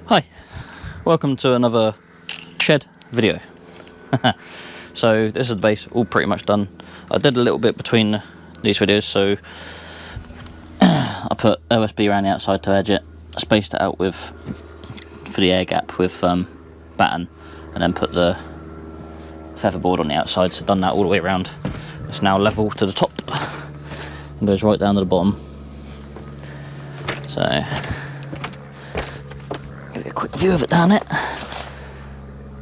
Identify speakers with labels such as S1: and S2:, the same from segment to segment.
S1: Hi, welcome to another shed video. So this is the base, all pretty much done. I did a little bit between these videos, so I put OSB around the outside to edge it, spaced it out with for the air gap with batten, and then put the featherboard on the outside, so done that all the way around. It's now level to the top and goes right down to the bottom. So give you a quick view of it down it.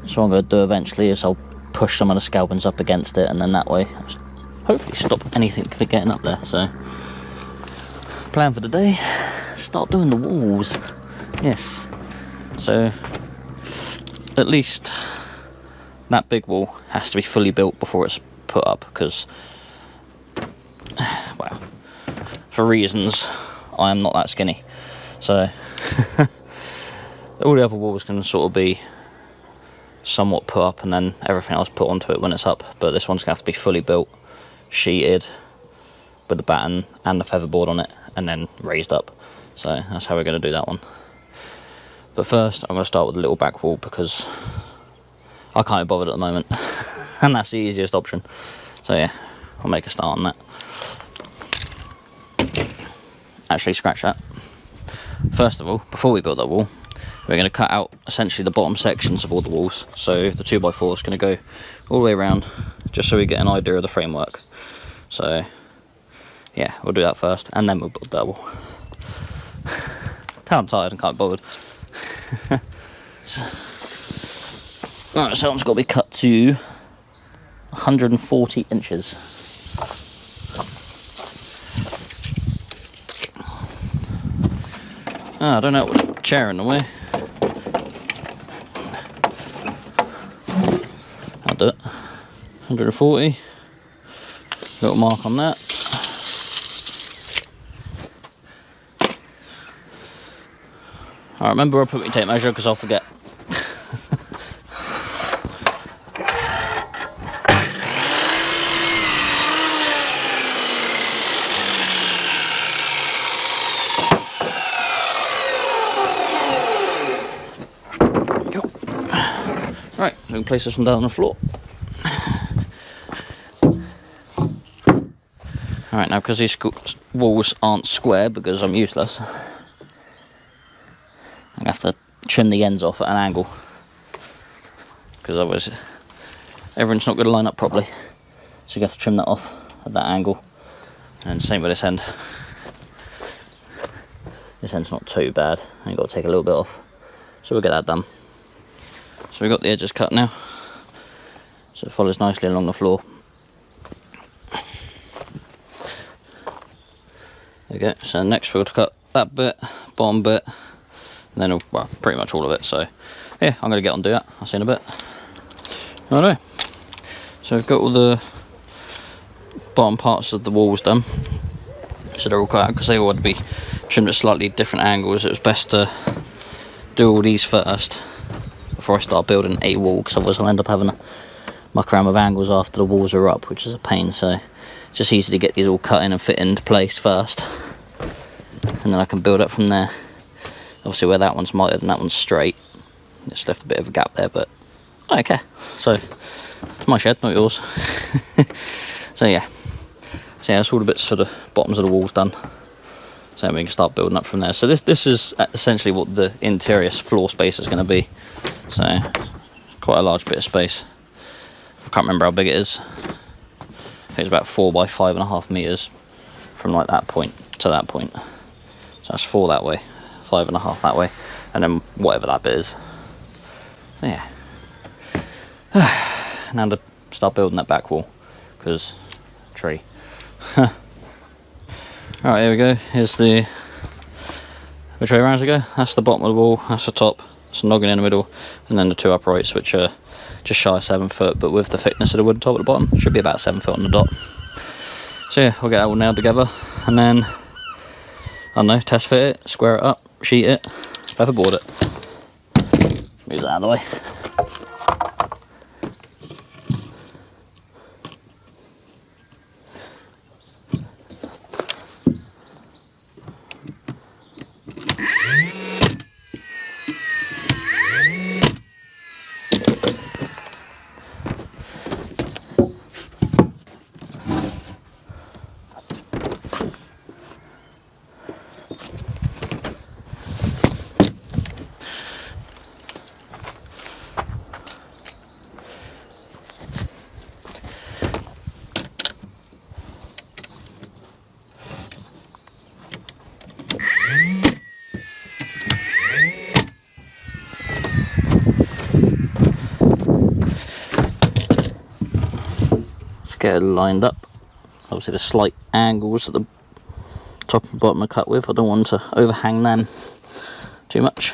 S1: So what I'm going to do eventually is I'll push some of the scalpings up against it, and then that way hopefully stop anything from getting up there. So plan for the day, start doing the walls. Yes, so at least that big wall has to be fully built before it's put up, because well, for reasons I am not that skinny, so all the other walls can sort of be somewhat put up and then everything else put onto it when it's up, but this one's going to have to be fully built, sheeted with the batten and the featherboard on it, and then raised up. So that's how we're going to do that one. But first I'm going to start with the little back wall, because I can't be bothered at the moment and that's the easiest option. So yeah, I'll make a start on that. Actually, scratch that. First of all, before we build that wall, we're going to cut out essentially the bottom sections of all the walls. So the 2x4 is going to go all the way around, just so we get an idea of the framework. So yeah, we'll do that first, and then we'll build that wall. I'm tired and can't be bothered. Alright, so it's got to be cut to 140 inches. I don't know, with the chair in the way. I'll do it. 140. Little mark on that. Alright, remember I put my tape measure because I'll forget. Right, we can place this one down on the floor. Alright, now because these walls aren't square, because I'm useless, I'm going to have to trim the ends off at an angle, because otherwise everything's not going to line up properly. So you have to trim that off at that angle. And same with this end. This end's not too bad, you've got to take a little bit off. So we'll get that done. So we've got the edges cut now, so it follows nicely along the floor. There we go. So next we'll cut that bit, bottom bit, and then well, pretty much all of it. So yeah, I'm going to get on and do that. I'll see you in a bit. Righto. So we've got all the bottom parts of the walls done. So they're all cut out because they all had to be trimmed at slightly different angles. It was best to do all these first before I start building a wall, because otherwise I'll end up having to muck around with angles after the walls are up, which is a pain. So it's just easy to get these all cut in and fit into place first, and then I can build up from there. Obviously where that one's mitered and that one's straight, it's left a bit of a gap there, but I don't care. So it's my shed, not yours. So yeah, that's all the bits for the bottoms of the walls done. So we can start building up from there. So this is essentially what the interior floor space is going to be. So quite a large bit of space. I can't remember how big it is. I think it's about 4 by 5.5 meters from like that point to that point. So that's 4 that way, 5.5 that way, and then whatever that bit is. So yeah. Now to start building that back wall, because tree. Alright, here we go. Here's the... Which way around does it go? That's the bottom of the wall, that's the top, it's a noggin in the middle, and then the 2 uprights, which are just shy of 7 foot, but with the thickness of the wooden top at the bottom, should be about 7 foot on the dot. So yeah, we'll get that all nailed together, and then, I don't know, test fit it, square it up, sheet it, featherboard it. Move that out of the way. get it lined up. Obviously the slight angles at the top and bottom are cut with, I don't want to overhang them too much.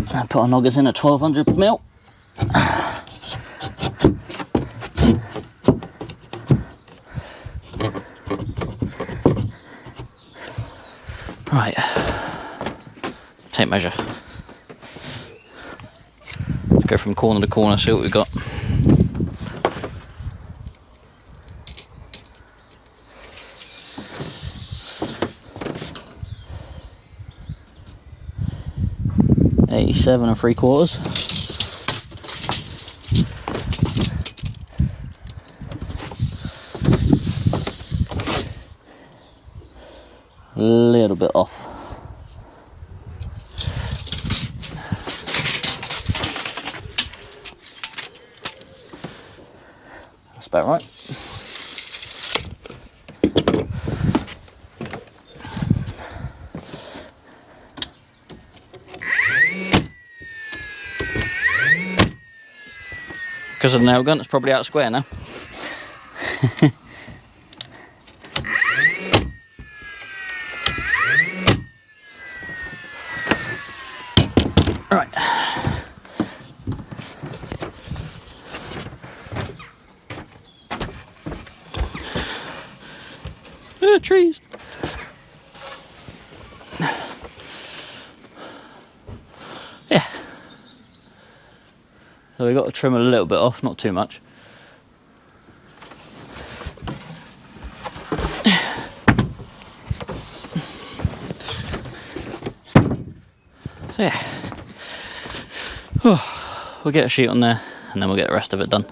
S1: I put our noggers in at 1200mm. Right, tape measure. Let's go from corner to corner, see what we've got. Seven and 3/4. A little bit off. That's about right. Because of the nail gun, it's probably out square now. Right. Trees. Yeah. So we've got to trim a little bit off, not too much. So yeah, we'll get a sheet on there and then we'll get the rest of it done.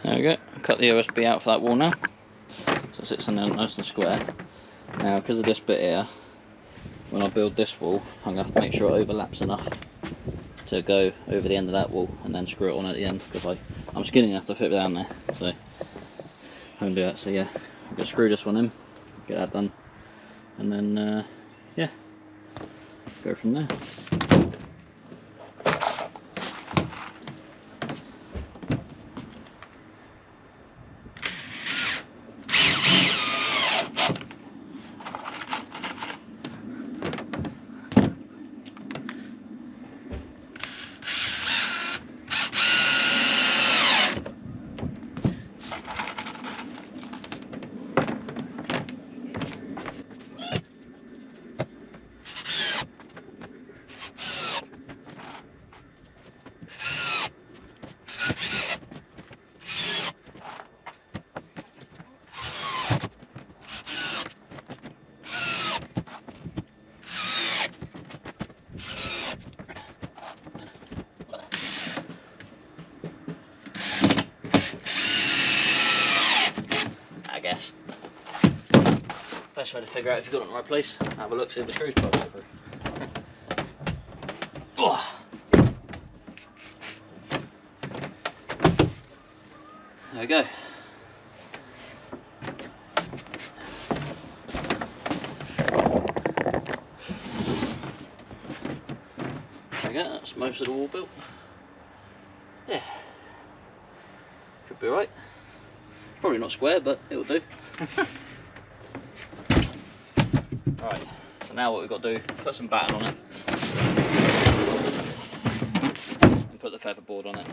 S1: There we go, cut the USB out for that wall now, so it sits in there nice and square. Now because of this bit here, when I build this wall, I'm going to have to make sure it overlaps enough to go over the end of that wall and then screw it on at the end, because I'm skinny enough to fit it down there, so I won't do that. So yeah, I'm going to screw this one in, get that done, and then yeah, go from there. Best way to figure out if you've got it in the right place, have a look, see if the screws plug through. Oh. There we go. There we go, that's most of the wall built. Yeah. Should be right. Probably not square, but it'll do. Right, so now what we've got to do, put some batten on it and put the feather board on it.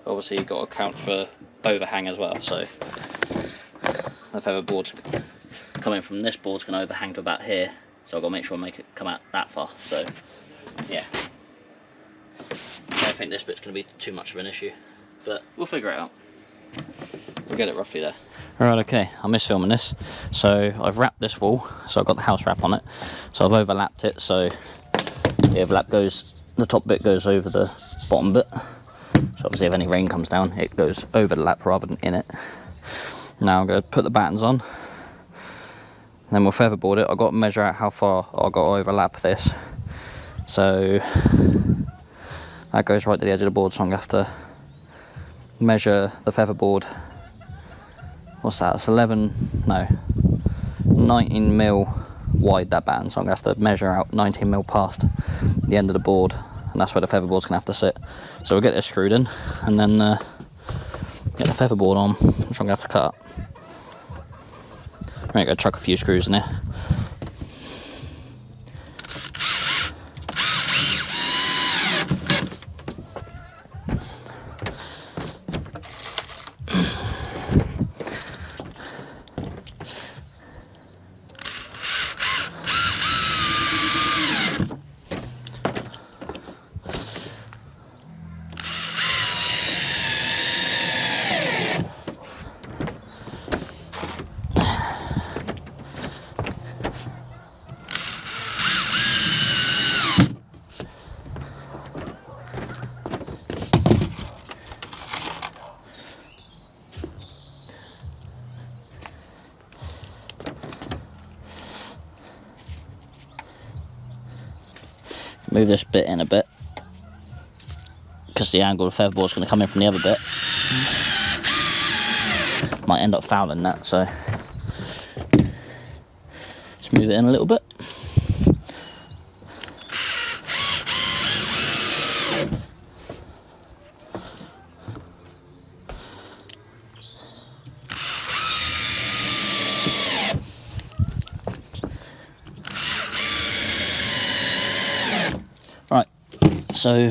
S1: Obviously you've got to account for overhang as well, so the feather board's coming from this board's going to overhang to about here, so I've got to make sure I make it come out that far. So yeah, I don't think this bit's going to be too much of an issue, but we'll figure it out. We'll get it roughly there. Alright, okay, I missed filming this. So I've wrapped this wall, so I've got the house wrap on it. So I've overlapped it, so the overlap goes, the top bit goes over the bottom bit. So obviously if any rain comes down, it goes over the lap rather than in it. Now I'm going to put the battens on, and then we'll featherboard it. I've got to measure out how far I've got to overlap this. So That goes right to the edge of the board, so I'm going to have to measure the feather board. What's that? It's 19 mil wide, that band, so I'm going to have to measure out 19 mil past the end of the board, and that's where the feather board's going to have to sit. So we'll get this screwed in and then get the feather board on, which I'm going to have to cut up. I'm going to chuck a few screws in there. Move this bit in a bit, because the angle of the feather board is going to come in from the other bit. Might end up fouling that, so just move it in a little bit. Right, so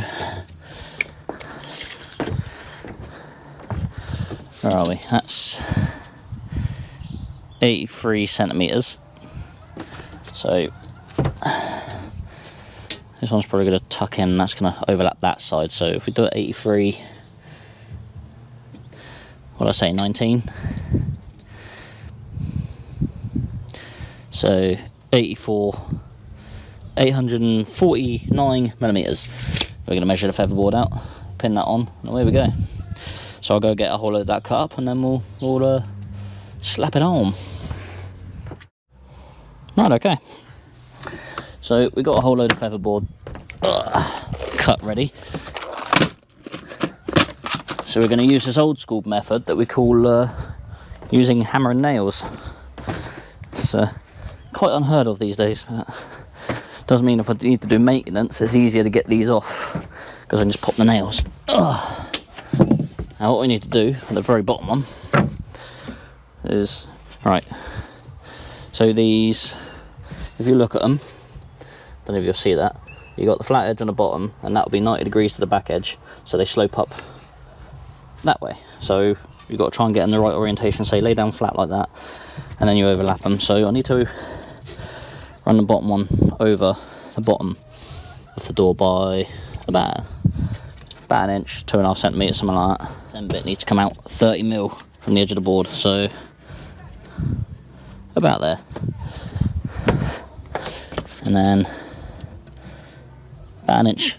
S1: where are we? That's 83 centimeters. So this one's probably going to tuck in, that's going to overlap that side. So if we do it 83, what did I say, 19? So 849 millimeters. We're going to measure the feather board out, pin that on, and away we go. So I'll go get a whole load of that cut up, and then we'll slap it on. Right, okay. So we got a whole load of feather board cut ready. So we're going to use this old school method that we call using hammer and nails. It's quite unheard of these days, but doesn't mean if I need to do maintenance, it's easier to get these off, because I can just pop the nails. Now what we need to do at the very bottom one is, right, so these, if you look at them, don't know if you'll see that, you got the flat edge on the bottom, and that will be 90 degrees to the back edge, so they slope up that way. So you've got to try and get in the right orientation, say lay down flat like that, and then you overlap them. So I need to run the bottom one over the bottom of the door by about an inch, 2.5 centimeters, something like that. Then bit needs to come out 30 mil from the edge of the board, so about there. And then about an inch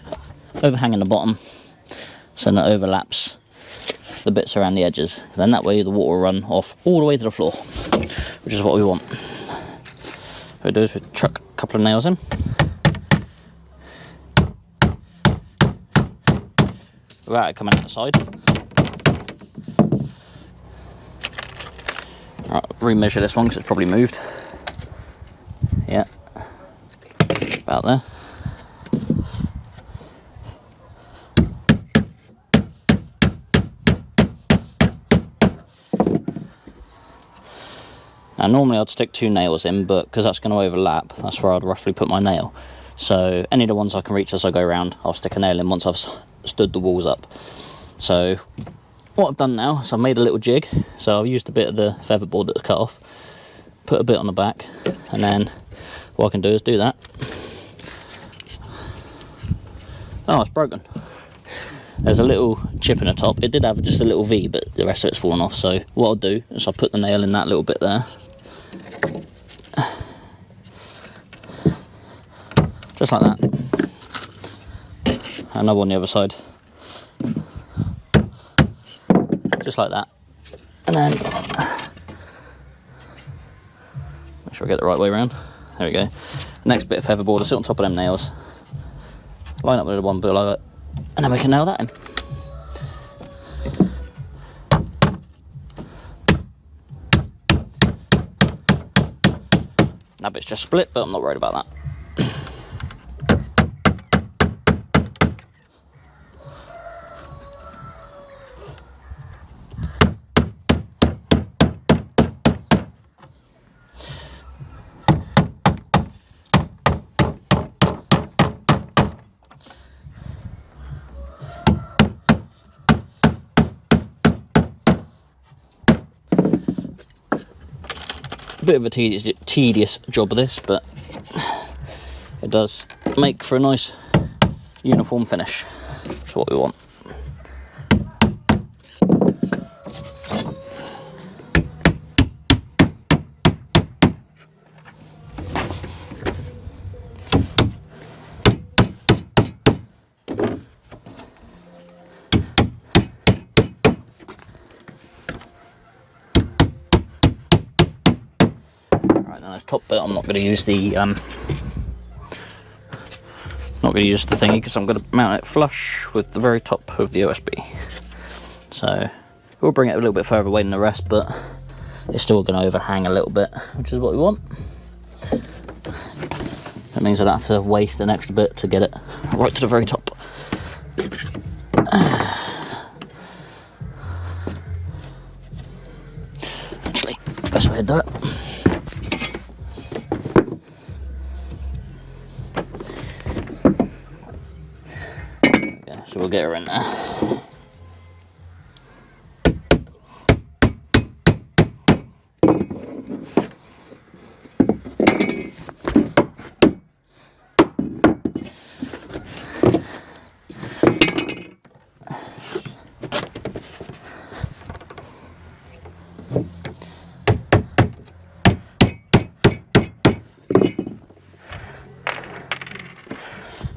S1: overhanging the bottom, so that overlaps the bits around the edges. Then that way the water will run off all the way to the floor, which is what we want. What we do is we chuck a couple of nails in. Without it coming out the side. Right, remeasure this one because it's probably moved. Yeah, about there. Now normally I'd stick 2 nails in, but because that's going to overlap, that's where I'd roughly put my nail. So any of the ones I can reach as I go around, I'll stick a nail in once I've stood the walls up. So what I've done now is I've made a little jig. So I've used a bit of the feather board that's cut off, put a bit on the back, and then what I can do is do that. Oh, it's broken. There's a little chip in the top. It did have just a little V, but the rest of it's fallen off. So what I'll do is I'll put the nail in that little bit there. Just like that. Another one on the other side. Just like that. And then make sure I get it the right way around. There we go. Next bit of feather board, I'll sit on top of them nails. Line up with the one below it. and then we can nail that in. That bit's just split, but I'm not worried about that. A bit of a tedious job of this, but it does make for a nice uniform finish. That's what we want. This top bit, I'm not going to use the thingy because I'm going to mount it flush with the very top of the OSB. So we'll bring it a little bit further away than the rest, but it's still going to overhang a little bit, which is what we want. That means I don't have to waste an extra bit to get it right to the very top. Actually, best way to do it. So we'll get her in there.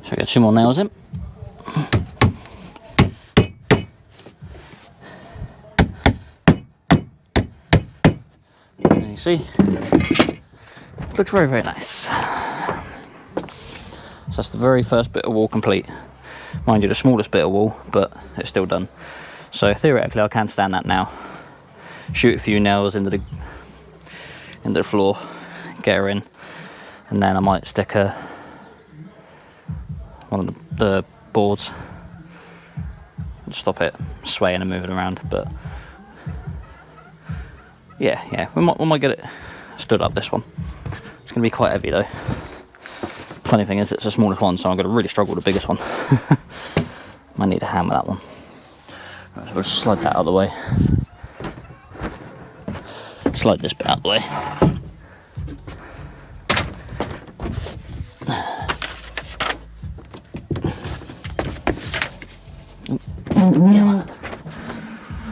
S1: So we get 2 more nails in. See, looks very, very nice. So that's the very first bit of wall complete. Mind you, the smallest bit of wall, but it's still done. So theoretically I can stand that now, shoot a few nails into the floor, get her in, and then I might stick one of the boards, stop it swaying and moving around. But yeah, we might get it stood up, this one. It's going to be quite heavy though. Funny thing is, it's the smallest one, so I'm going to really struggle with the biggest one. Might need a hammer that one. Right, so we'll just slide that out of the way. Slide this bit out of the way.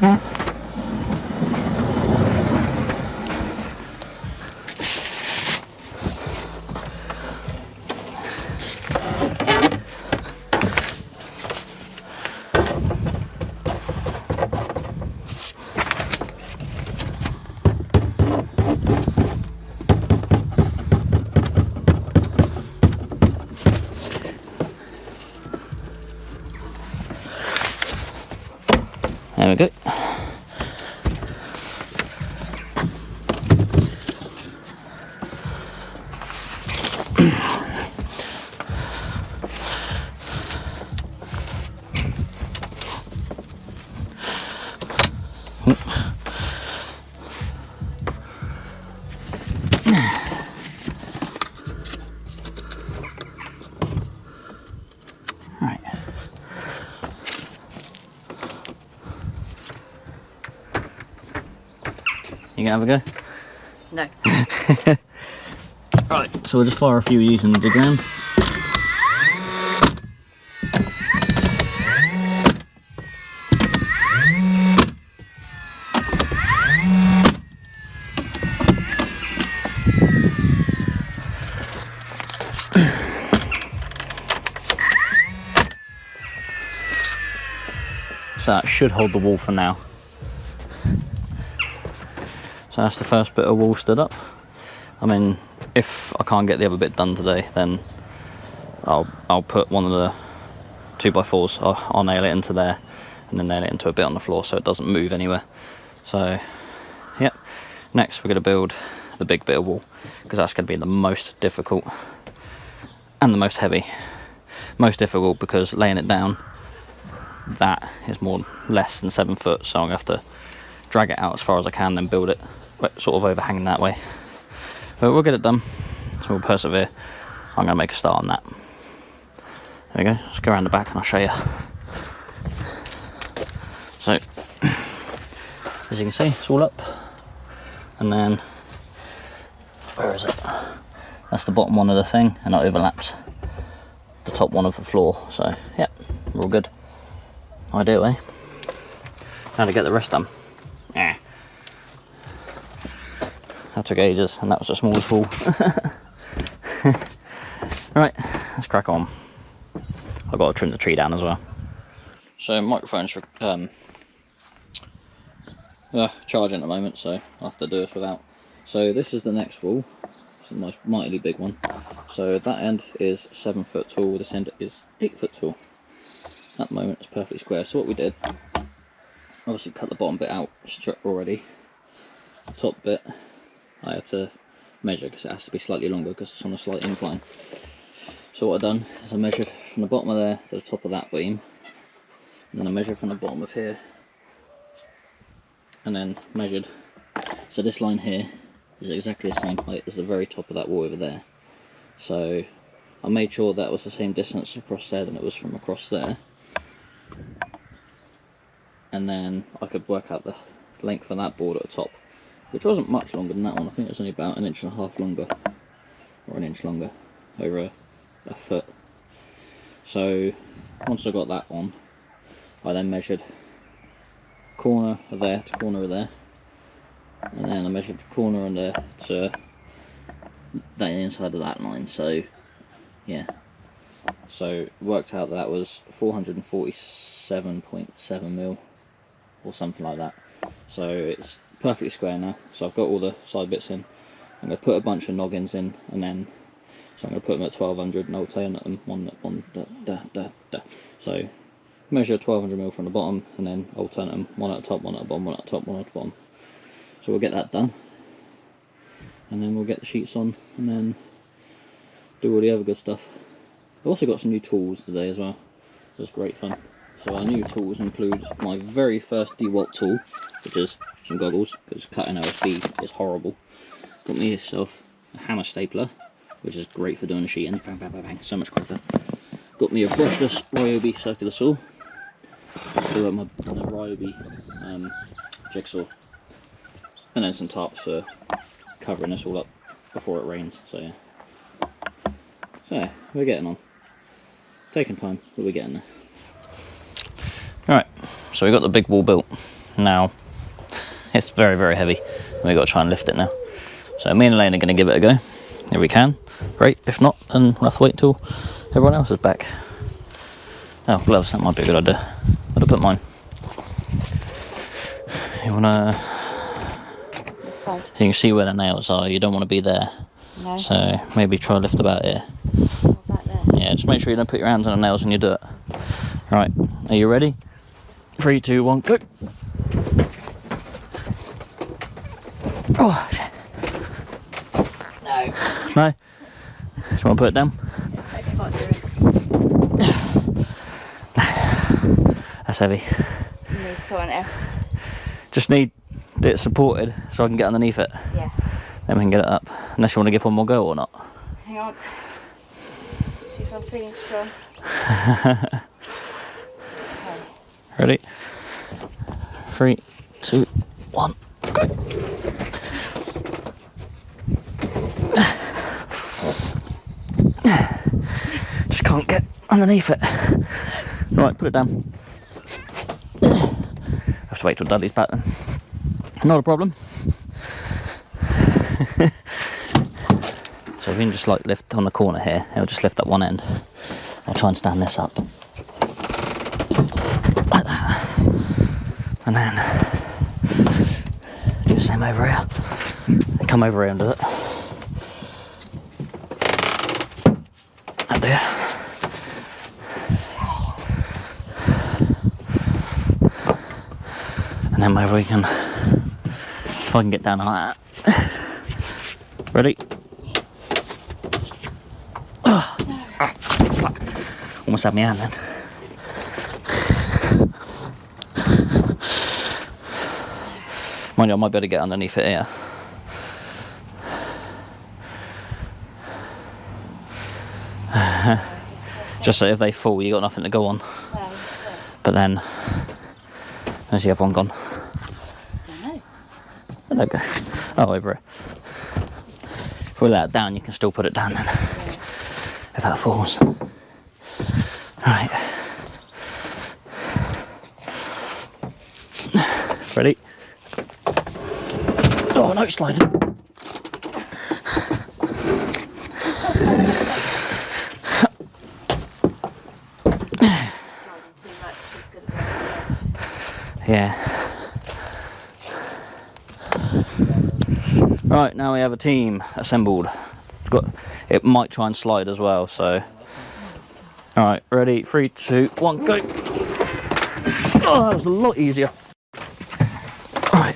S1: Yeah. There we go. Right. You gonna have a go?
S2: No.
S1: Right, so we'll just fire a few using the digram. So that should hold the wall for now. So that's the first bit of wall stood up. I mean, if I can't get the other bit done today, then I'll put one of the 2x4s, I'll nail it into there and then nail it into a bit on the floor so it doesn't move anywhere. So yep, next we're going to build the big bit of wall, because that's going to be the most difficult and the most heavy. Most difficult because laying it down, that is less than 7 foot, so I'm going to have to drag it out as far as I can, then build it sort of overhanging that way. But we'll get it done, so we'll persevere. I'm going to make a start on that. There we go, let's go around the back and I'll show you. So, as you can see, it's all up, and then, where is it? That's the bottom one of the thing, and it overlaps the top one of the floor, so yeah, we're all good. Ideal, eh? Now to get the rest done. Yeah. That took ages, and that was the smallest wall. Right, let's crack on. I've got to trim the tree down as well. So microphone's charging at the moment, so I'll have to do this without. So this is the next wall. It's a nice mightily big one. So that end is 7 foot tall, this end is 8 foot tall. At the moment it's perfectly square. So what we did, obviously cut the bottom bit out already. The top bit I had to measure because it has to be slightly longer because it's on a slight incline. So what I've done is I measured from the bottom of there to the top of that beam, and then I measured from the bottom of here, and then measured. So this line here is exactly the same height as the very top of that wall over there. So I made sure that was the same distance across there than it was from across there, and then I could work out the length of that board at the top, which wasn't much longer than that one. I think it was only about 1.5 inches longer, or an inch longer, over a foot. So once I got that on, I then measured corner of there to corner of there, and then I measured corner and there to the inside of that line. So yeah, so it worked out that was 447.7 mil or something like that. So it's perfectly square now. So I've got all the side bits in. I'm going to put a bunch of noggins in, and then so I'm going to put them at 1200 and alternate them So measure 1200 mil from the bottom, and then alternate them, one at the top, one at the bottom, one at the top, one at the bottom. So we'll get that done, and then we'll get the sheets on, and then do all the other good stuff. I've also got some new tools today as well, so it's great fun. So our new tools include my very first DeWalt tool, which is some goggles, because cutting OSB is horrible. Got me yourself a hammer stapler, which is great for doing sheeting, bang, bang, bang, bang, so much quicker. Got me a brushless Ryobi circular saw. Still got my Ryobi jigsaw, and then some tarps for covering this all up before it rains. So yeah, we're getting on. It's taking time, but we're getting there. Right, so we got the big wall built. Now it's very, very heavy. We've got to try and lift it now. So me and Elaine are going to give it a go. If we can, great. If not, then we'll have to wait until everyone else is back. Oh, gloves, that might be a good idea. I'll put mine. You wanna...
S2: This side.
S1: You can see where the nails are, you don't want to be there.
S2: No.
S1: So maybe try lift about here.
S2: About there.
S1: Yeah, just make sure you don't put your hands on the nails when you do it. Right, are you ready? 3, 2, 1, go! Oh, shit.
S2: No.
S1: No? Just want to put it down?
S2: I can't do it.
S1: That's heavy.
S2: You need someone else.
S1: Just need it supported so I can get underneath it.
S2: Yeah.
S1: Then we can get it up. Unless you want to give one more go or not.
S2: Hang on. See if I'm feeling strong. Okay.
S1: Ready? 3, 2, 1, go! Just can't get underneath it. Right, put it down. Have to wait till Dudley's back then. Not a problem. So if you can just like lift on the corner here, it'll just lift up one end. I'll try and stand this up. Like that. And then do the same over here. And come over here and do it. Oh dear. And then maybe we can, if I can get down like that. Ready? Oh, fuck. Almost had my hand then. Mind you, I might be able to get underneath it here. Just so if they fall, you got nothing to go on. But then, where's the other one gone? Where'd that go? Oh, over here. If we let it down, you can still put it down then. If that falls. Right. Ready? Oh, no, it's sliding. Yeah. Right, now we have a team assembled. It might try and slide as well, so. Alright, ready? 3, 2, 1, go! Oh, that was a lot easier. Right.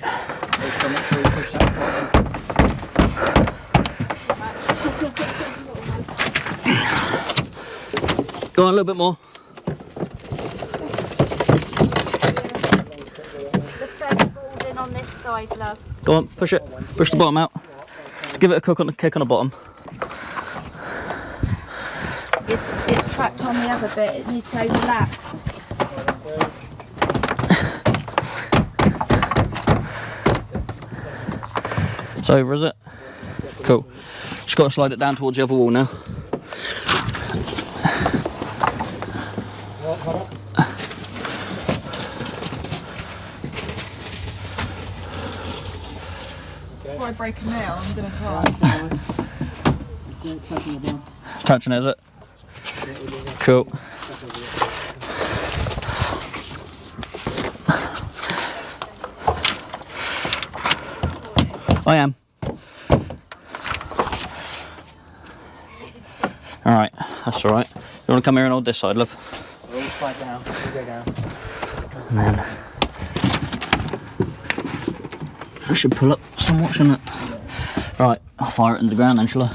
S1: Go on, a little bit more.
S2: The thread balled in on this side, love.
S1: Go on, push it. Push the bottom out. Give it a kick on the bottom.
S2: It's trapped on the other bit. It needs to overlap.
S1: It's over, is it? Cool. Just got to slide it down towards the other wall now.
S2: Before I break a nail, I'm going to cry.
S1: It's touching it, is it? Cool. I am. Alright, that's alright. You want to come here and hold this side, love?
S3: We'll all slide down. We'll go down.
S1: And then I should pull up somewhat, shouldn't it? Right, I'll fire it into the ground then, shall I?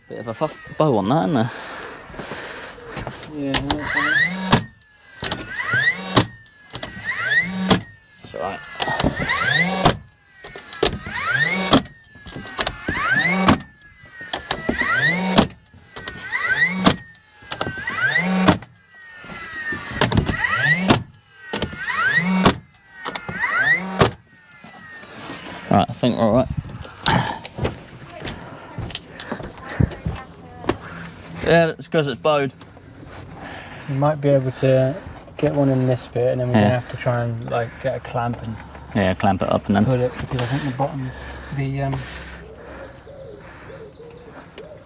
S1: Bit of a fuck bow on that, isn't there?
S3: Yeah,
S1: It's alright. Right, I think we're alright. Yeah, it's because it's bowed.
S3: you might be able to get one in this bit, and then we're
S1: Yeah.
S3: gonna have to try and like get a clamp and
S1: Yeah, clamp it up and then.
S3: put it, because I think the bottom's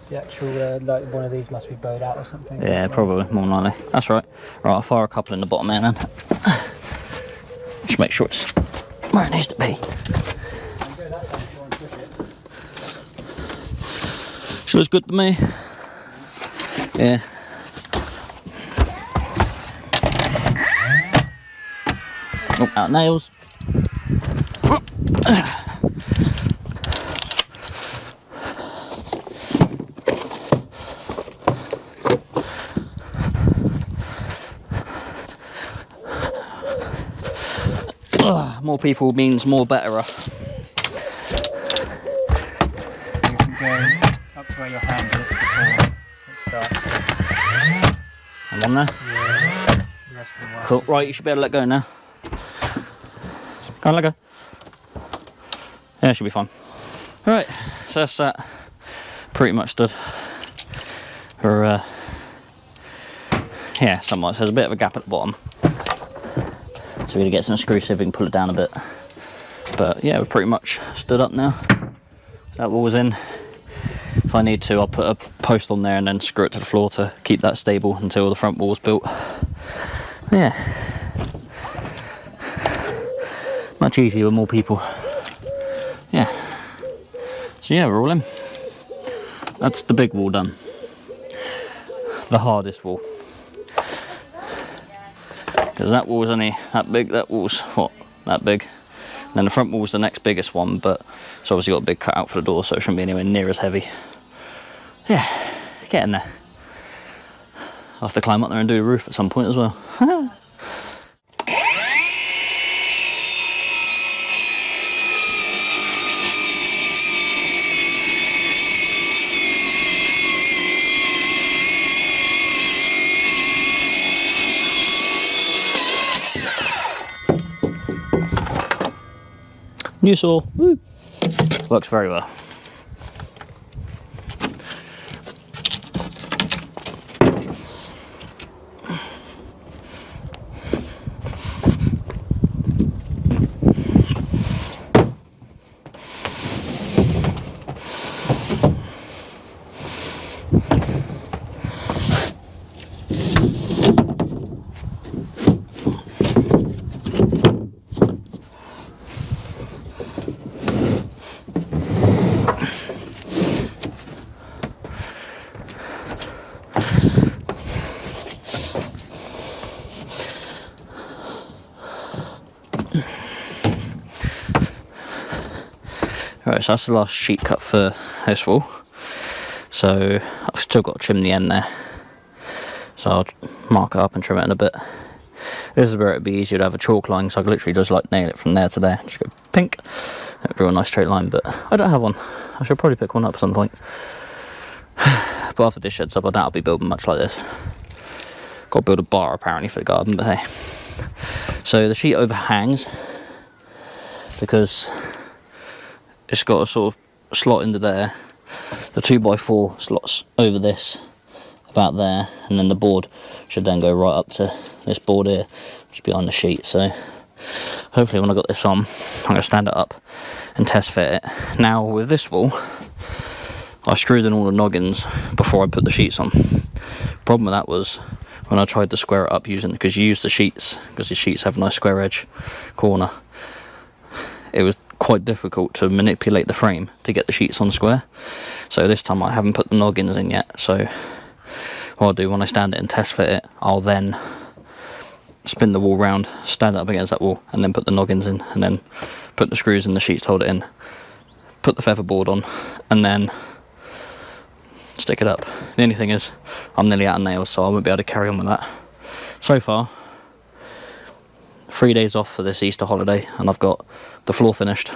S3: the actual like one of these must be bowed out or something.
S1: Yeah, probably, more than likely. That's right. Right, I'll fire a couple in the bottom there then. Just make sure it's where it needs to be. So it's good to me. Yeah. Oh, out nails. More people means more betterer.
S3: You can go up to where your hand is before it starts.
S1: And one there.
S3: Yeah. The rest of the way.
S1: Cool. Right, you should be able to let go now. Go on, let go. Yeah, it should be fine. Right, so that's that. Pretty much stood. For yeah, somewhat. So there's a bit of a gap at the bottom. So we're gonna get some screw so we can pull it down a bit. But yeah, we're pretty much stood up now. That wall's in. If I need to, I'll put a post on there and then screw it to the floor to keep that stable until the front wall's built. Yeah. Much easier with more people. Yeah. So yeah, we're all in. That's the big wall done. The hardest wall. Because that wall's only that big, that wall's what? That big. And then the front wall's the next biggest one, but it's obviously got a big cutout for the door, so it shouldn't be anywhere near as heavy. Yeah, getting there. I'll have to climb up there and do the roof at some point as well. New saw, woo! Works very well. Right, so that's the last sheet cut for this wall. So I've still got to trim the end there. So I'll mark it up and trim it in a bit. This is where it'd be easier to have a chalk line, so I could literally just like nail it from there to there. Just go pink, it'll draw a nice straight line, but I don't have one. I should probably pick one up at some point. But after this shed's up, I doubt I'll be building much like this. Got to build a bar apparently for the garden, but hey. So the sheet overhangs because it's got a sort of slot into there. The 2x4 slots over this, about there, and then the board should then go right up to this board here, just behind the sheet. So hopefully when I got this on, I'm going to stand it up and test fit it. Now with this wall, I screwed in all the noggins before I put the sheets on. Problem with that was when I tried to square it up using, because you use the sheets, because the sheets have a nice square edge corner, it was quite difficult to manipulate the frame to get the sheets on square. So this time I haven't put the noggins in yet, so what I'll do when I stand it and test fit it, I'll then spin the wall round, stand it up against that wall, and then put the noggins in, and then put the screws in the sheets to hold it in, put the feather board on, and then stick it up. The only thing is I'm nearly out of nails, so I won't be able to carry on with that. So far 3 days off for this Easter holiday, and I've got the floor finished,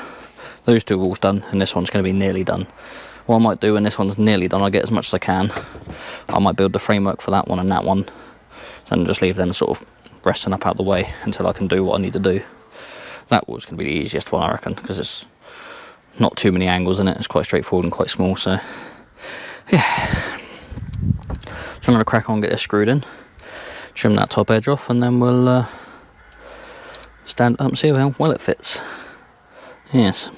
S1: those two walls done, and this one's going to be nearly done. What I might do when this one's nearly done, I'll get as much as I can. I might build the framework for that one and that one, and just leave them sort of resting up out the way until I can do what I need to do. That wall's going to be the easiest one, I reckon, because it's not too many angles in it. It's quite straightforward and quite small, so yeah. So I'm going to crack on, get this screwed in, trim that top edge off, and then we'll stand up and see how well it fits. Yes.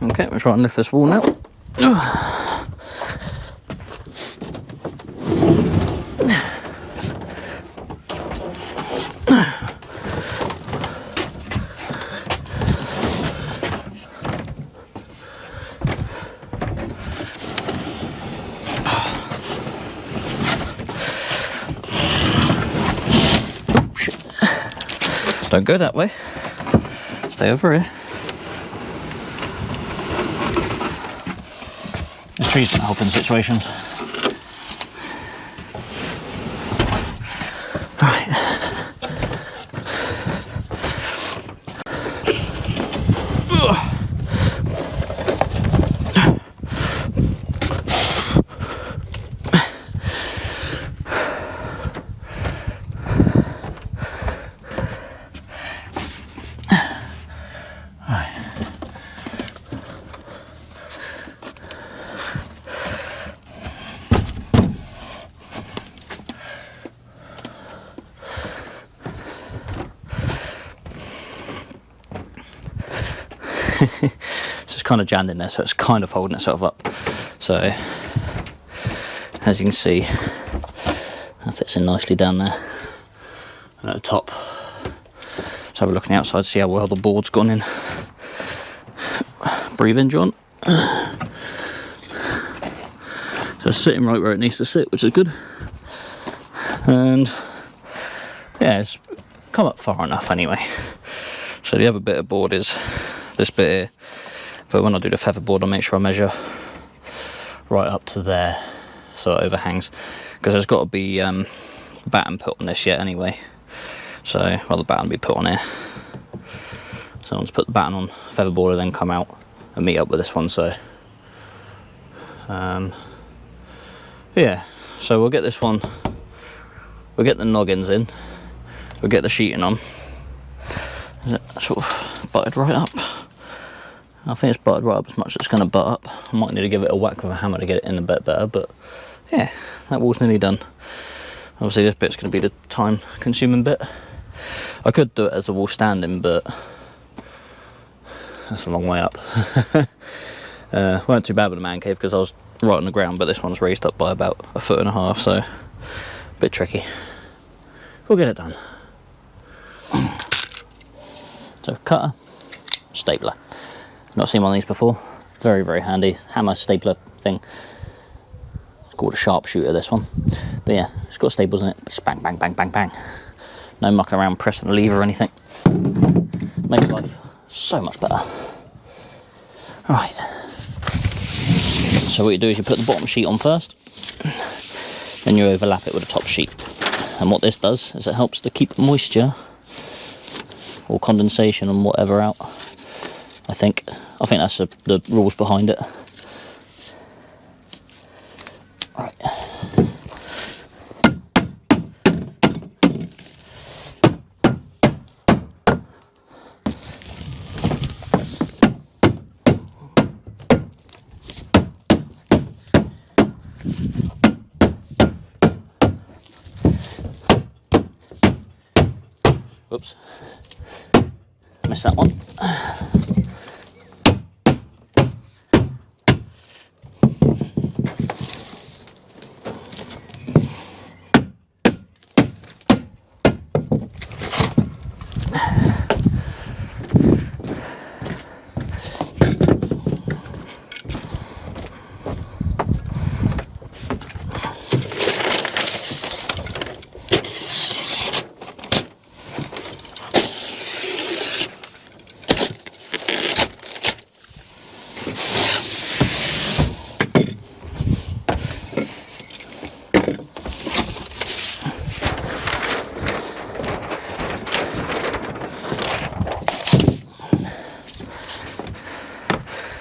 S1: Okay, we'll try and lift this wall now. Don't go that way. Stay over here. The trees don't help in situations. Right. So it's kind of jammed in there, so it's kind of holding itself up. So as you can see, that fits in nicely down there. And at the top, Let's have a look on the outside, see how well the board's gone in. Breathe in, John. So it's sitting right where it needs to sit, which is good. And yeah, it's come up far enough anyway. So the other bit of board is this bit here, but when I do the feather board, I'll make sure I measure right up to there so it overhangs, because there's got to be batten put on this yet anyway. So, well, the batten will be put on here. So once put the batten on feather board and then come out and meet up with this one. So yeah, so we'll get this one, we'll get the noggins in, we'll get the sheeting on. Is it sort of butted right up? I think it's butted right up as much as it's going to butt up. I might need to give it a whack with a hammer to get it in a bit better, but yeah, that wall's nearly done. Obviously this bit's going to be the time consuming bit. I could do it as a wall standing, but that's a long way up. Weren't too bad with the man cave because I was right on the ground, but this one's raised up by about 1.5 feet, so a bit tricky. We'll get it done. So cutter, stapler. Not seen one of these before. Very, very handy. Hammer stapler thing. It's called a sharpshooter, this one. But yeah, it's got staples in it. Just bang, bang, bang, bang, bang. No mucking around pressing the lever or anything. Makes life so much better. Right. So what you do is you put the bottom sheet on first, then you overlap it with the top sheet. And what this does is it helps to keep moisture or condensation and whatever out. I think that's the rules behind it. Right. Whoops. Missed that one.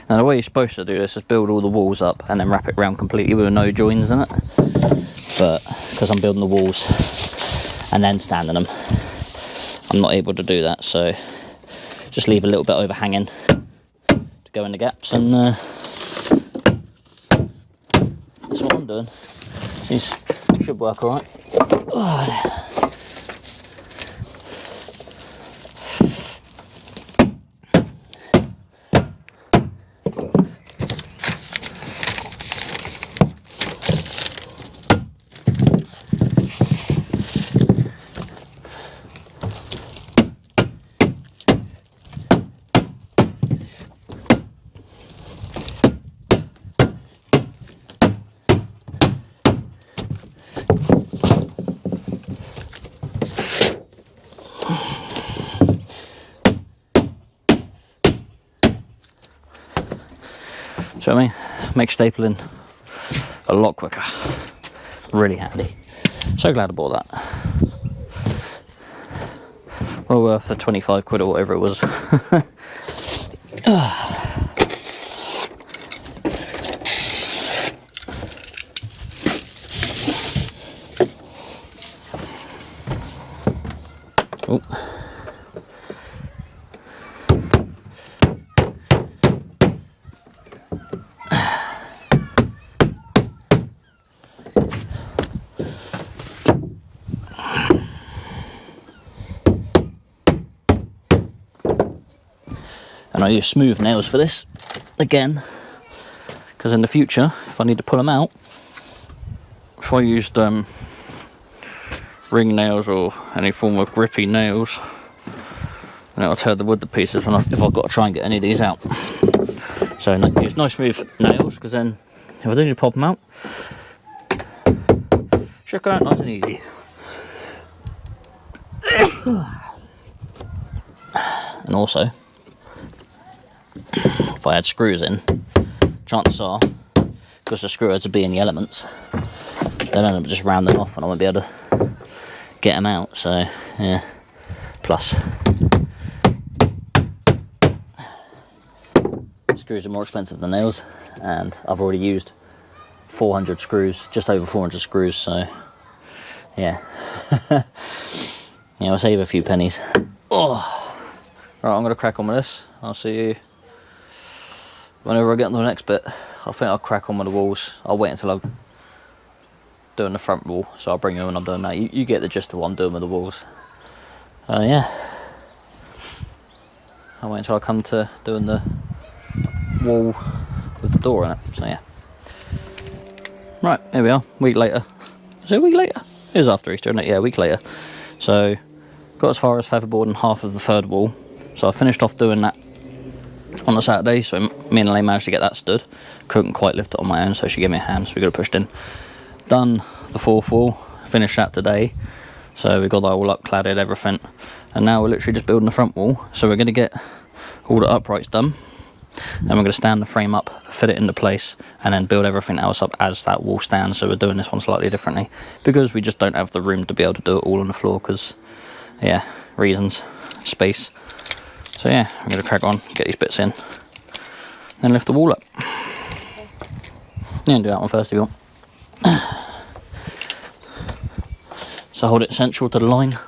S1: Now the way you're supposed to do this is build all the walls up and then wrap it round completely with no joins in it. But because I'm building the walls and then standing them, I'm not able to do that. So just leave a little bit overhanging to go in the gaps, and that's what I'm doing. These should work all right. Oh, so I mean, makes stapling a lot quicker. Really handy. So glad I bought that. Well worth the 25 quid or whatever it was. Oh. And I use smooth nails for this, again, because in the future, if I need to pull them out, if I used ring nails or any form of grippy nails, and it'll tear the wood to pieces if I've got to try and get any of these out. So use nice smooth nails, because then if I do need to pop them out, should go out nice and easy. And also, if I had screws in, chances are, because the screw heads would be in the elements, they'll end up just rounding off and I won't be able to get them out. So yeah, plus screws are more expensive than nails, and I've already used 400 screws, just over 400 screws, so yeah. Yeah, I'll save a few pennies. Oh. Right, I'm going to crack on with this. I'll see you whenever I get on to the next bit. I think I'll crack on with the walls. I'll wait until I'm doing the front wall, so I'll bring you when I'm doing that. You get the gist of what I'm doing with the walls. Yeah. I'll wait until I come to doing the wall with the door in it, so yeah. Right, here we are, week later. Is it a week later? It is after Easter, isn't it? Yeah, a week later. So, got as far as featherboard and half of the third wall. So I finished off doing that on a Saturday, so me and Elaine managed to get that stood. Couldn't quite lift it on my own, so she gave me a hand, so we got it pushed in. Done the fourth wall, finished that today. So we got that all up, cladded, everything. And now we're literally just building the front wall. So we're going to get all the uprights done. Then we're going to stand the frame up, fit it into place, and then build everything else up as that wall stands. So we're doing this one slightly differently, because we just don't have the room to be able to do it all on the floor, because, yeah, reasons, space. So yeah, I'm going to crack on, get these bits in, then lift the wall up. Yeah, do that one first if you want. So hold it central to the line.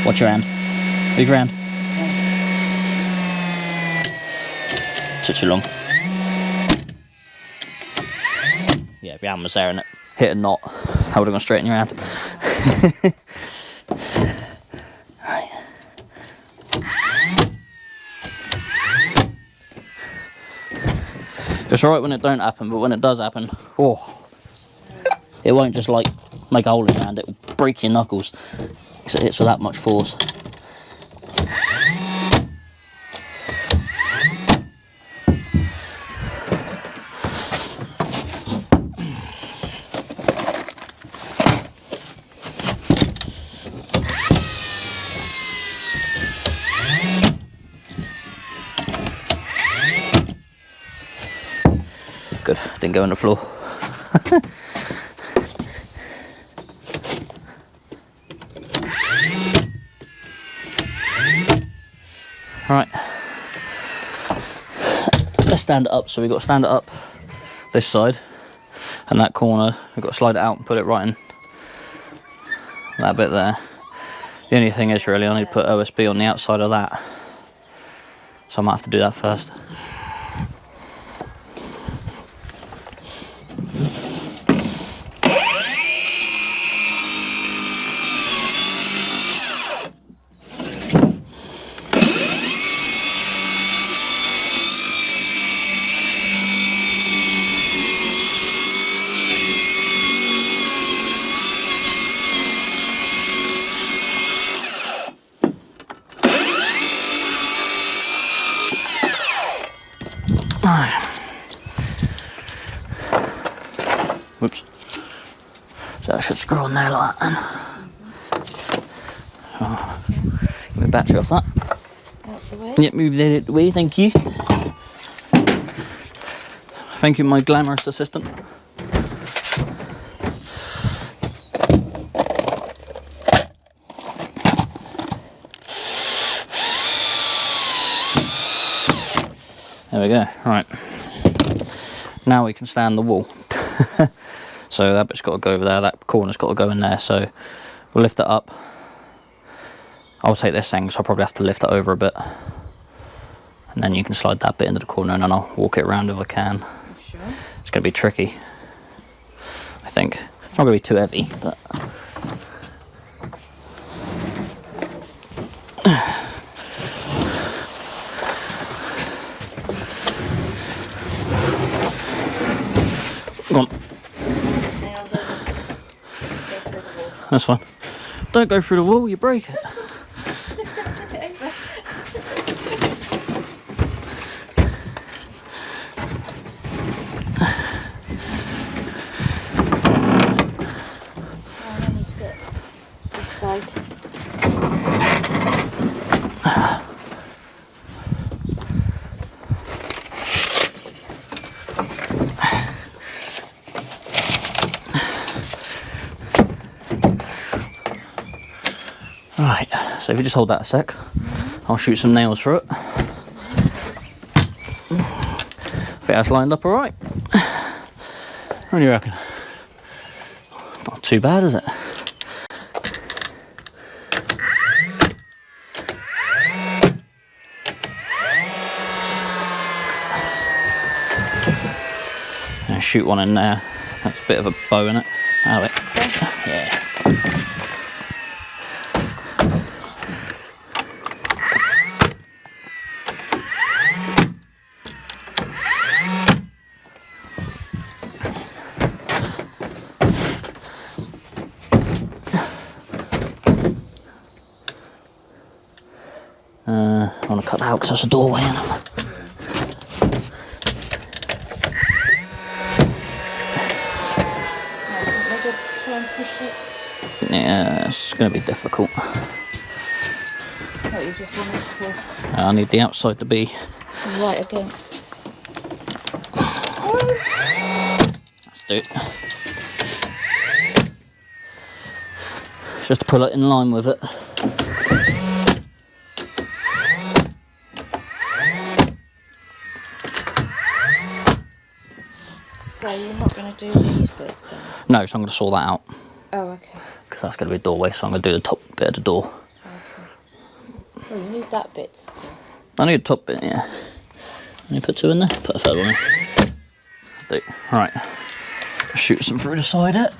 S1: Watch your hand. Move your hand. Took too long. Yeah, if your hand was there and it hit a knot, I would have gone straight in your hand. Right. It's alright when it don't happen, but when it does happen, oh, it won't just like make a hole in your hand, it will break your knuckles. Because it hits with that much force. Good, didn't go on the floor. Right, let's stand it up. So we've got to stand it up this side, and that corner we've got to slide it out and put it right in that bit there. The only thing is really I need to put OSB on the outside of that, so I might have to do that first. Whoops. So I should screw on there like that then. Oh, get my battery off that.
S2: Out the way.
S1: Yep, move that out the way, thank you. Thank you, my glamorous assistant. There we go, right. Now we can stand the wall. So that bit's got to go over there, that corner's got to go in there, so we'll lift it up. I'll take this thing, so I'll probably have to lift it over a bit. And then you can slide that bit into the corner and then I'll walk it around if I can.
S2: Sure.
S1: It's going to be tricky, I think. It's not going to be too heavy, but... Go on. That's fine. Don't go through the wall, you break it.
S2: I need to get this side.
S1: Right, so if you just hold that a sec, I'll shoot some nails through it. I think that's lined up alright. What do you reckon? Not too bad, is it? And shoot one in there. That's a bit of a bow in it. Have it. Yeah. I want to cut that out because that's a doorway in it.
S2: Maybe try and push it.
S1: Yeah, it's going to be difficult.
S2: What, you just want it to
S1: I need the outside to be...
S2: right against.
S1: Let's do it. Just to pull it in line with it.
S2: So you're not going to do these bits then?
S1: No, so I'm going to saw that out.
S2: Oh, okay.
S1: Because that's going to be a doorway, so I'm going to do the top bit of the door.
S2: Okay. Oh, you need that bit still.
S1: I need a top bit, yeah. Let me put two in there. Put a third one in. Do. Right. Shoot some through the side it.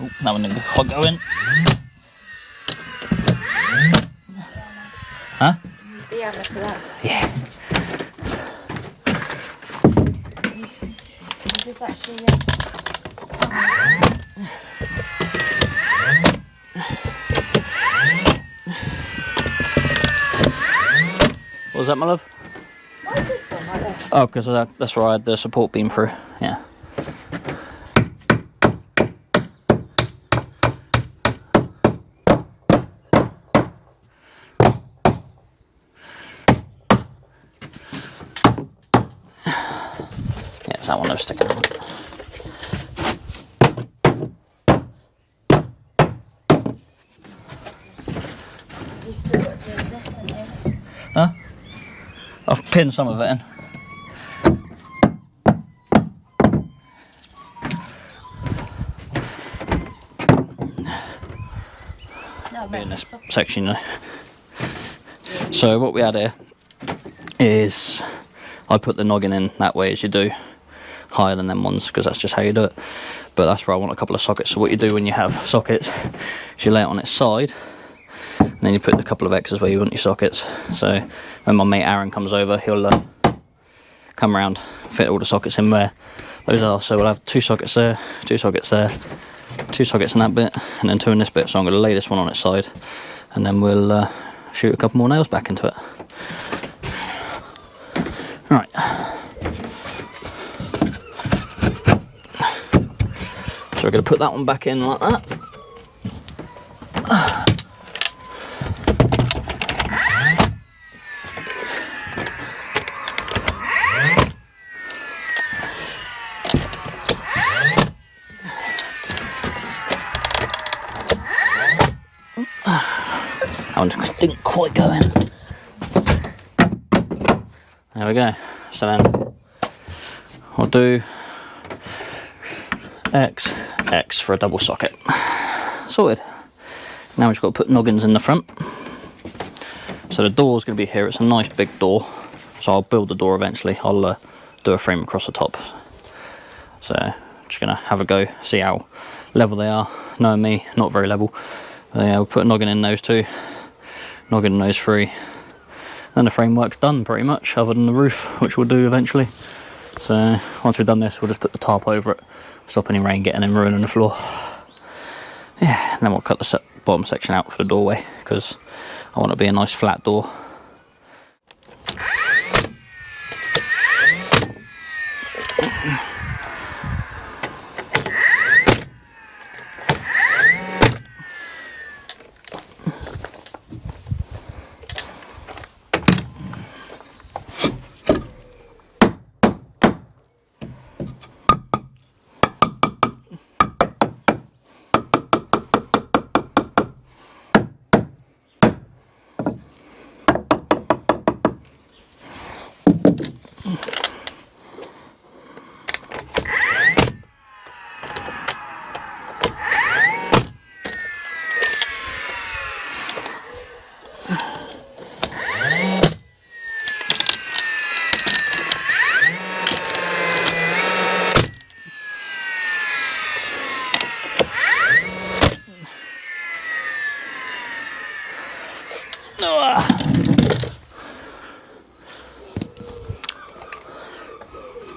S1: Oh, that one didn't quite go in. Huh?
S2: The hammer for that.
S1: Yeah.
S2: You just actually.
S1: What was that, my love?
S2: Why is this one like this?
S1: Oh, because that's where I had the support beam through. Yeah. Yeah, it's that one that was sticking out.
S2: You still got to do this, haven't you?
S1: Huh? I've pinned some of it in.
S2: No,
S1: In this section, you know. So what we had here is I put the noggin in that way as you do, higher than them ones, because that's just how you do it. But that's where I want a couple of sockets. So what you do when you have sockets is you lay it on its side, and then you put a couple of X's where you want your sockets. So when my mate Aaron comes over, he'll come around, fit all the sockets in where those are. So we'll have two sockets there, two sockets there, two sockets in that bit, and then two in this bit. So I'm going to lay this one on its side, and then we'll shoot a couple more nails back into it. Right. So we're going to put that one back in like that. That one didn't quite go in. There we go. So then I'll do X, X for a double socket. Sorted. Now we've just got to put noggins in the front. So the door's going to be here. It's a nice big door. So I'll build the door eventually. I'll do a frame across the top. So just going to have a go, see how level they are. Knowing me, not very level. But yeah, we'll put a noggin in those two. Noggin in those three. And the framework's done pretty much, other than the roof, which we'll do eventually. So once we've done this, we'll just put the tarp over it, stop any rain getting in and ruining the floor. Yeah, and then we'll cut the bottom section out for the doorway, because I want it to be a nice flat door.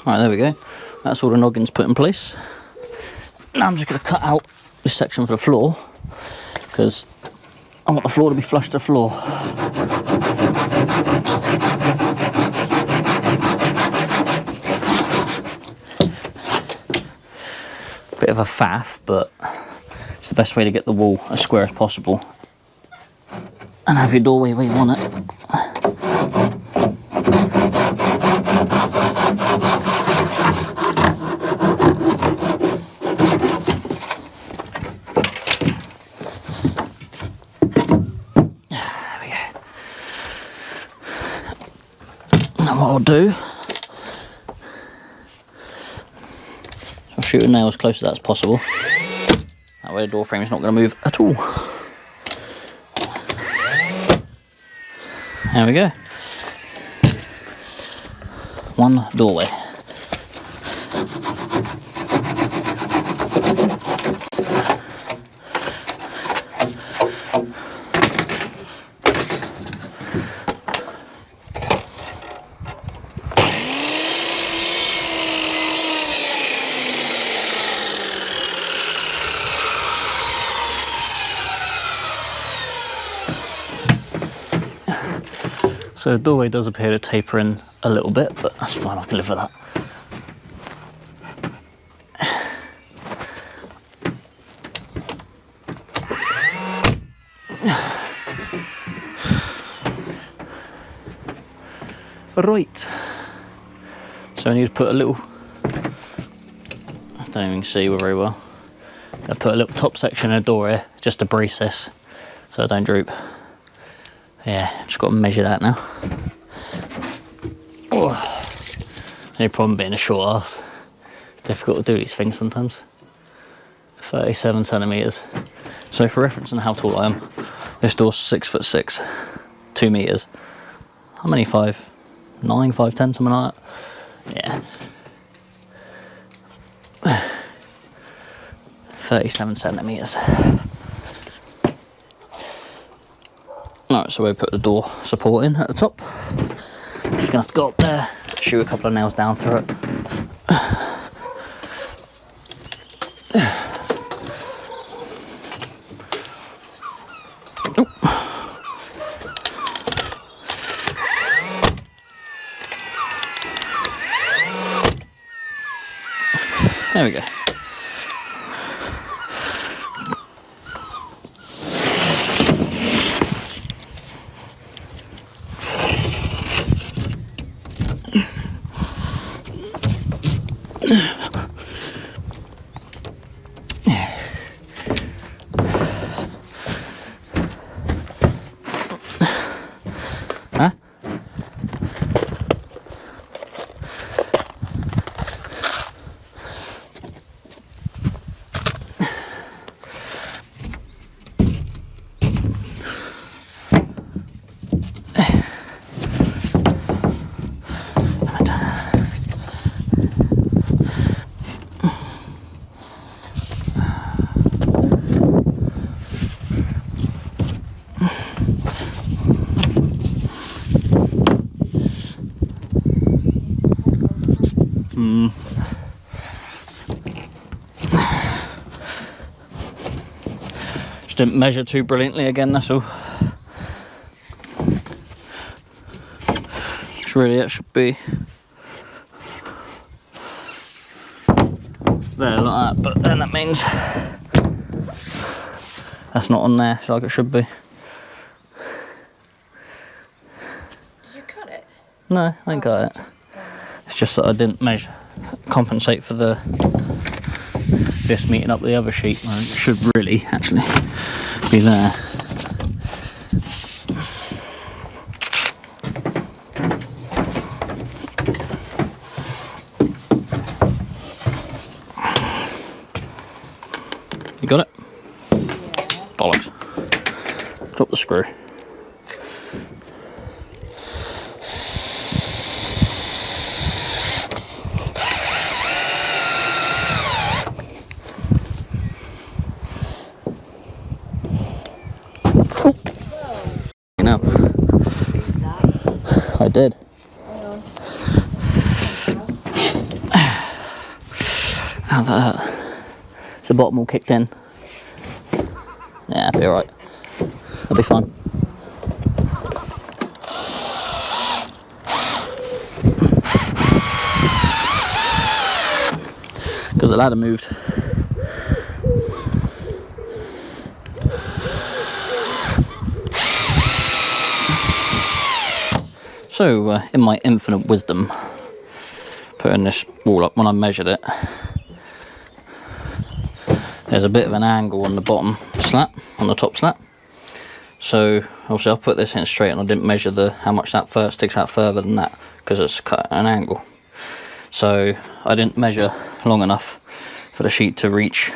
S1: Right, there we go. That's all the noggins put in place. Now I'm just going to cut out this section for the floor, because I want the floor to be flush to the floor. Bit of a faff, but it's the best way to get the wall as square as possible and have your doorway where you want it. What I'll do, I'll shoot a nail as close to that as possible. That way the door frame is not going to move at all. There we go. One doorway. So the doorway does appear to taper in a little bit, but that's fine, I can live with that. Right, so I need to put a little, I don't even see very well. I put a little top section in the door here, just to brace this, so I don't droop. Yeah, just got to measure that now. Oh. No problem being a short ass. It's difficult to do these things sometimes. 37 centimetres. So for reference on how tall I am, this door's 6'6", 2 metres. How many? 5'9", 5'10", something like that. Yeah. 37 centimetres. Alright, so we put the door support in at the top. Just gonna have to go up there, shoot a couple of nails down through it. There we go. Just didn't measure too brilliantly again, that's all. Which really it should be there like that, but then that means that's not on there like it should be.
S2: Did you cut it?
S1: No, I ain't got it. It's just that I didn't compensate for this meeting up the other sheet. Well, it should really actually be there. You got it?
S2: Yeah.
S1: Bollocks. Drop the screw. You know, I did. How that hurt? Is the bottom all kicked in? Yeah, it'll be alright. It'll be fine. Because the ladder moved. So, in my infinite wisdom, putting this wall up when I measured it, there's a bit of an angle on the bottom slat, on the top slat. So obviously I put this in straight and I didn't measure how much that first sticks out further than that because it's cut at an angle. So I didn't measure long enough for the sheet to reach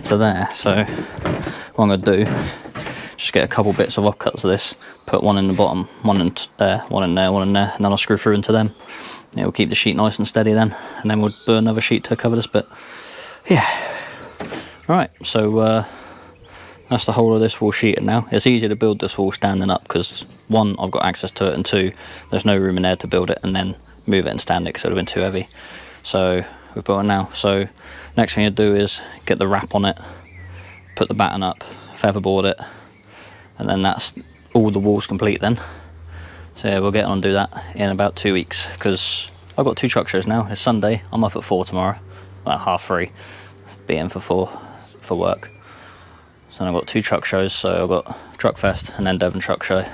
S1: to there. So what I'm going to do, just get a couple bits of offcuts of this, put one in the bottom, one in there, one in there, one in there, and then I'll screw through into them. It will keep the sheet nice and steady then, and then we'll do another sheet to cover this bit. Yeah. Right, so that's the whole of this wall sheeted now. It's easier to build this wall standing up because one, I've got access to it, and two, there's no room in there to build it and then move it and stand it because it would have been too heavy. So we've built it now. So next thing you do is get the wrap on it, put the batten up, featherboard it, and then that's all the walls complete then. So yeah, we'll get on and do that in about 2 weeks because I've got 2 truck shows now. It's Sunday, I'm up at 4 tomorrow, about 3:30, be in for 4 for work. So I've got 2 truck shows, so I've got Truck Fest and then Devon Truck Show.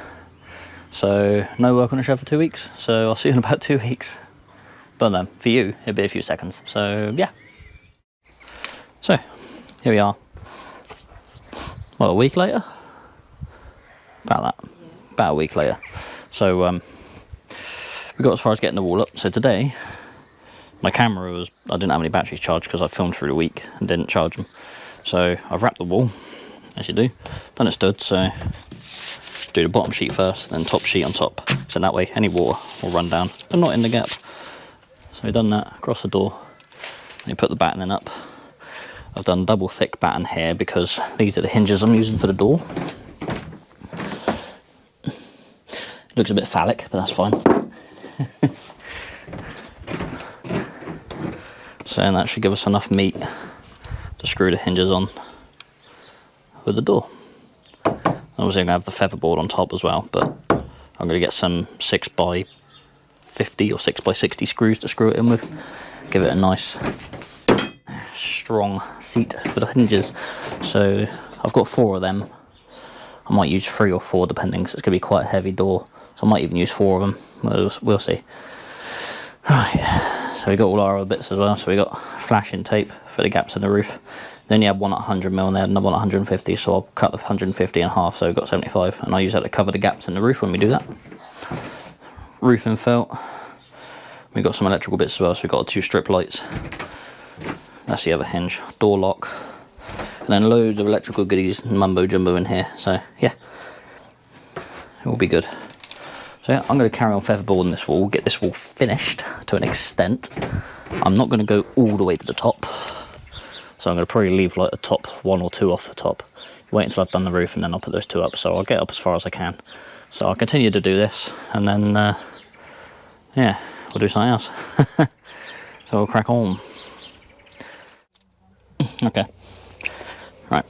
S1: So no work on the show for 2 weeks, so I'll see you in about 2 weeks. But then for you, it'll be a few seconds, so yeah. So here we are. What, a week later? About that, about a week later. So we got as far as getting the wall up. So today, my camera was, I didn't have any batteries charged because I filmed through the week and didn't charge them. So I've wrapped the wall, as you do, done it stood, so do the bottom sheet first, then top sheet on top, so that way any water will run down, but not in the gap. So we've done that, across the door, and you put the battening up. I've done double thick batten here because these are the hinges I'm using for the door. It looks a bit phallic, but that's fine. So that should give us enough meat to screw the hinges on with the door. Obviously I'm going to have the featherboard on top as well, but I'm going to get some 6x50 or 6x60 screws to screw it in with. Give it a nice strong seat for the hinges. So I've got 4 of them. I might use 3 or 4 depending, because it's going to be quite a heavy door. So I might even use 4 of them. We'll see. Right, so we got all our other bits as well. So we got flashing tape for the gaps in the roof. Then you had one at 100mm and they had another one at 150, so I'll cut the 150 in half, so we've got 75, and I'll use that to cover the gaps in the roof when we do that. Roofing felt. We've got some electrical bits as well, so we've got 2 strip lights. That's the other hinge. Door lock. And then loads of electrical goodies, mumbo jumbo in here, so yeah. It will be good. So yeah, I'm going to carry on featherboarding this wall, get this wall finished to an extent. I'm not going to go all the way to the top. So I'm going to probably leave like the top 1 or 2 off the top. Wait until I've done the roof and then I'll put those 2 up. So I'll get up as far as I can. So I'll continue to do this and then, yeah, we'll do something else. So we'll crack on. Okay. Right.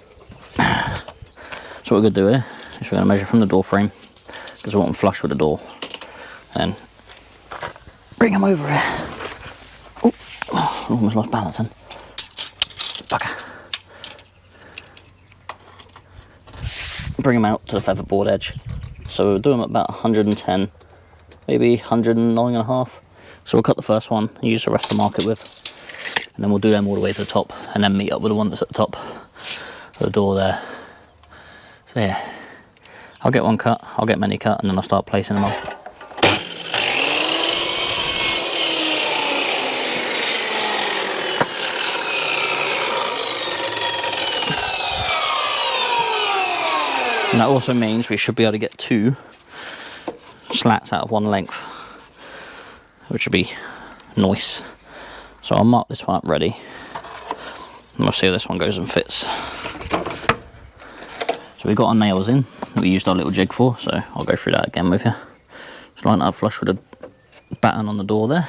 S1: So what we're going to do here is we're going to measure from the door frame, because we want them flush with the door. And bring them over here. Oh, almost lost balance then. Bugger. Bring them out to the featherboard edge. So we'll do them at about 110, maybe 109.5. So we'll cut the first one and use the rest to mark it with. And then we'll do them all the way to the top and then meet up with the one that's at the top of the door there. So yeah, I'll get one cut, I'll get many cut, and then I'll start placing them on. And that also means we should be able to get 2 slats out of one length, which would be nice. So I'll mark this one up ready, and we'll see how this one goes and fits. So we got our nails in that we used our little jig for, so I'll go through that again with you. Just line that up flush with the batten on the door there.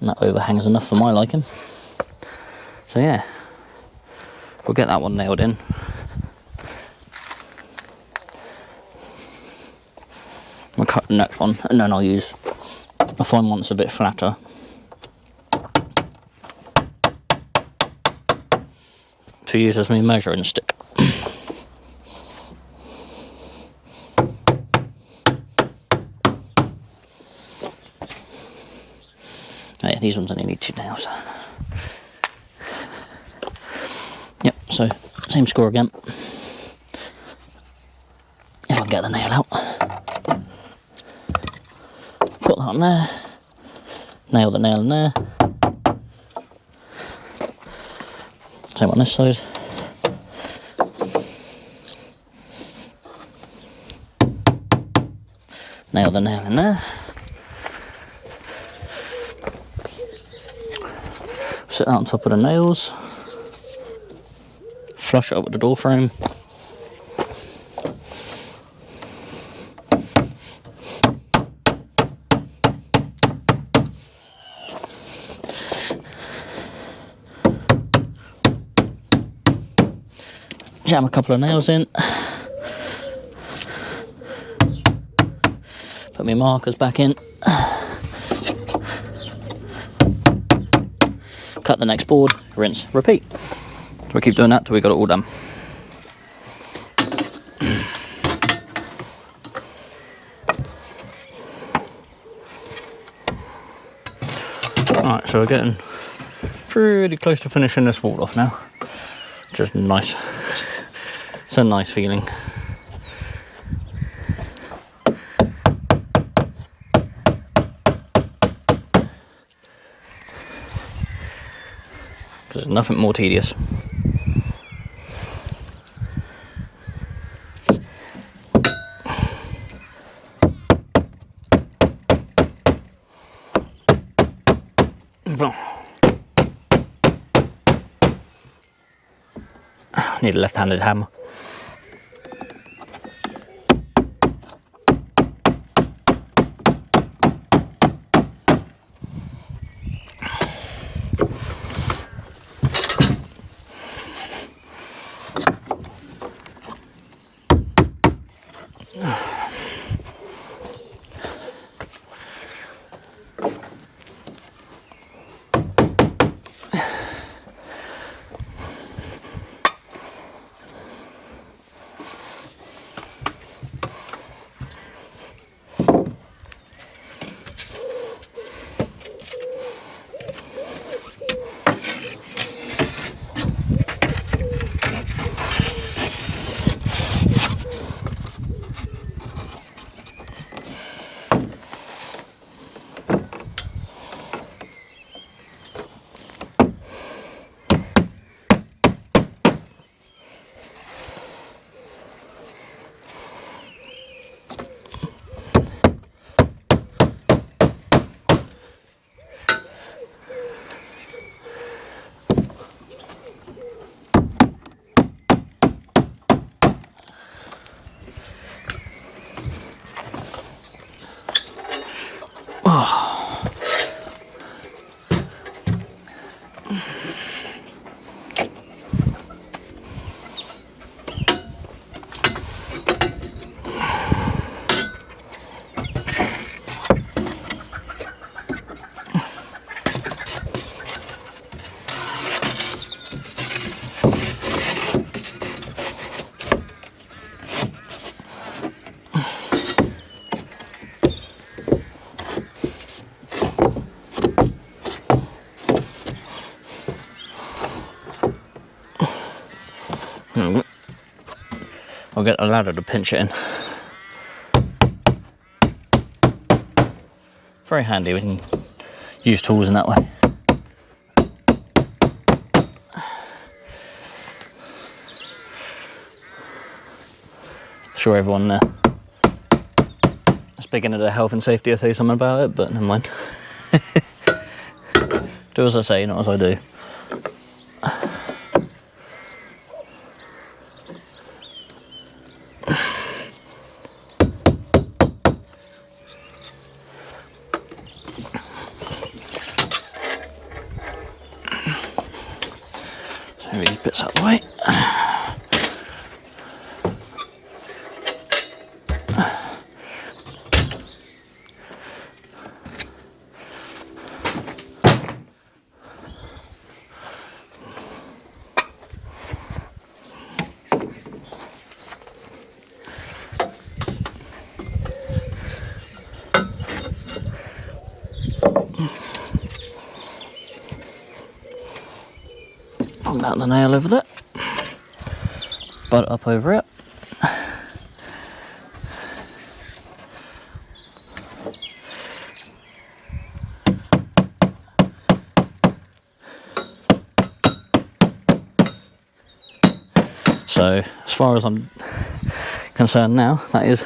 S1: And that overhangs enough for my liking. So yeah, we'll get that one nailed in. I'll cut the next one, and then I'll use a fine one that's a bit flatter. To use as my measuring stick. Oh yeah, these ones only need 2 nails. Yep, so same score again. If I can get the nail out. Put that on there. Nail the nail in there. Same on this side. Nail the nail in there. Sit that on top of the nails. Flush it up with the door frame. Jam a couple of nails in. Put my markers back in. Cut the next board, rinse, repeat. So we keep doing that till we got it all done. Alright, so we're getting pretty close to finishing this wall off now. Which is nice. It's a nice feeling. Because there's nothing more tedious. Need a left-handed hammer. I'll get a ladder to pinch it in. Very handy, we can use tools in that way. Sure everyone that's big into their health and safety will say something about it, but never mind. Do as I say, not as I do. So these bits out of the way. Pull out the nail over there, butt it up over it. So as far as I'm concerned now, that is,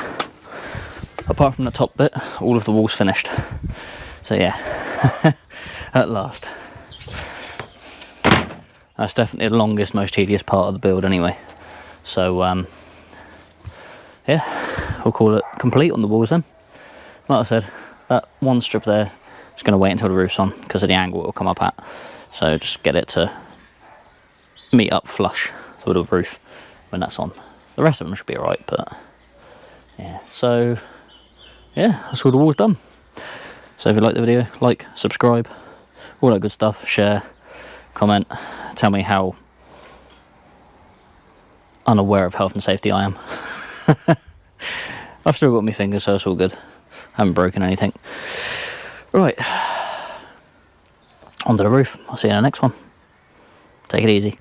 S1: apart from the top bit, all of the walls finished. So yeah, at last. That's definitely the longest, most tedious part of the build anyway. So yeah, we'll call it complete on the walls then. Like I said, that one strip there, just going to wait until the roof's on because of the angle it will come up at. So just get it to meet up flush with the roof when that's on. The rest of them should be alright, but yeah. So yeah, that's all the walls done. So if you like the video, like, subscribe, all that good stuff, share, comment, tell me how unaware of health and safety I am. I've still got my fingers, so it's all good. Haven't broken anything. Right, onto the roof. I'll see you in the next one. Take it easy.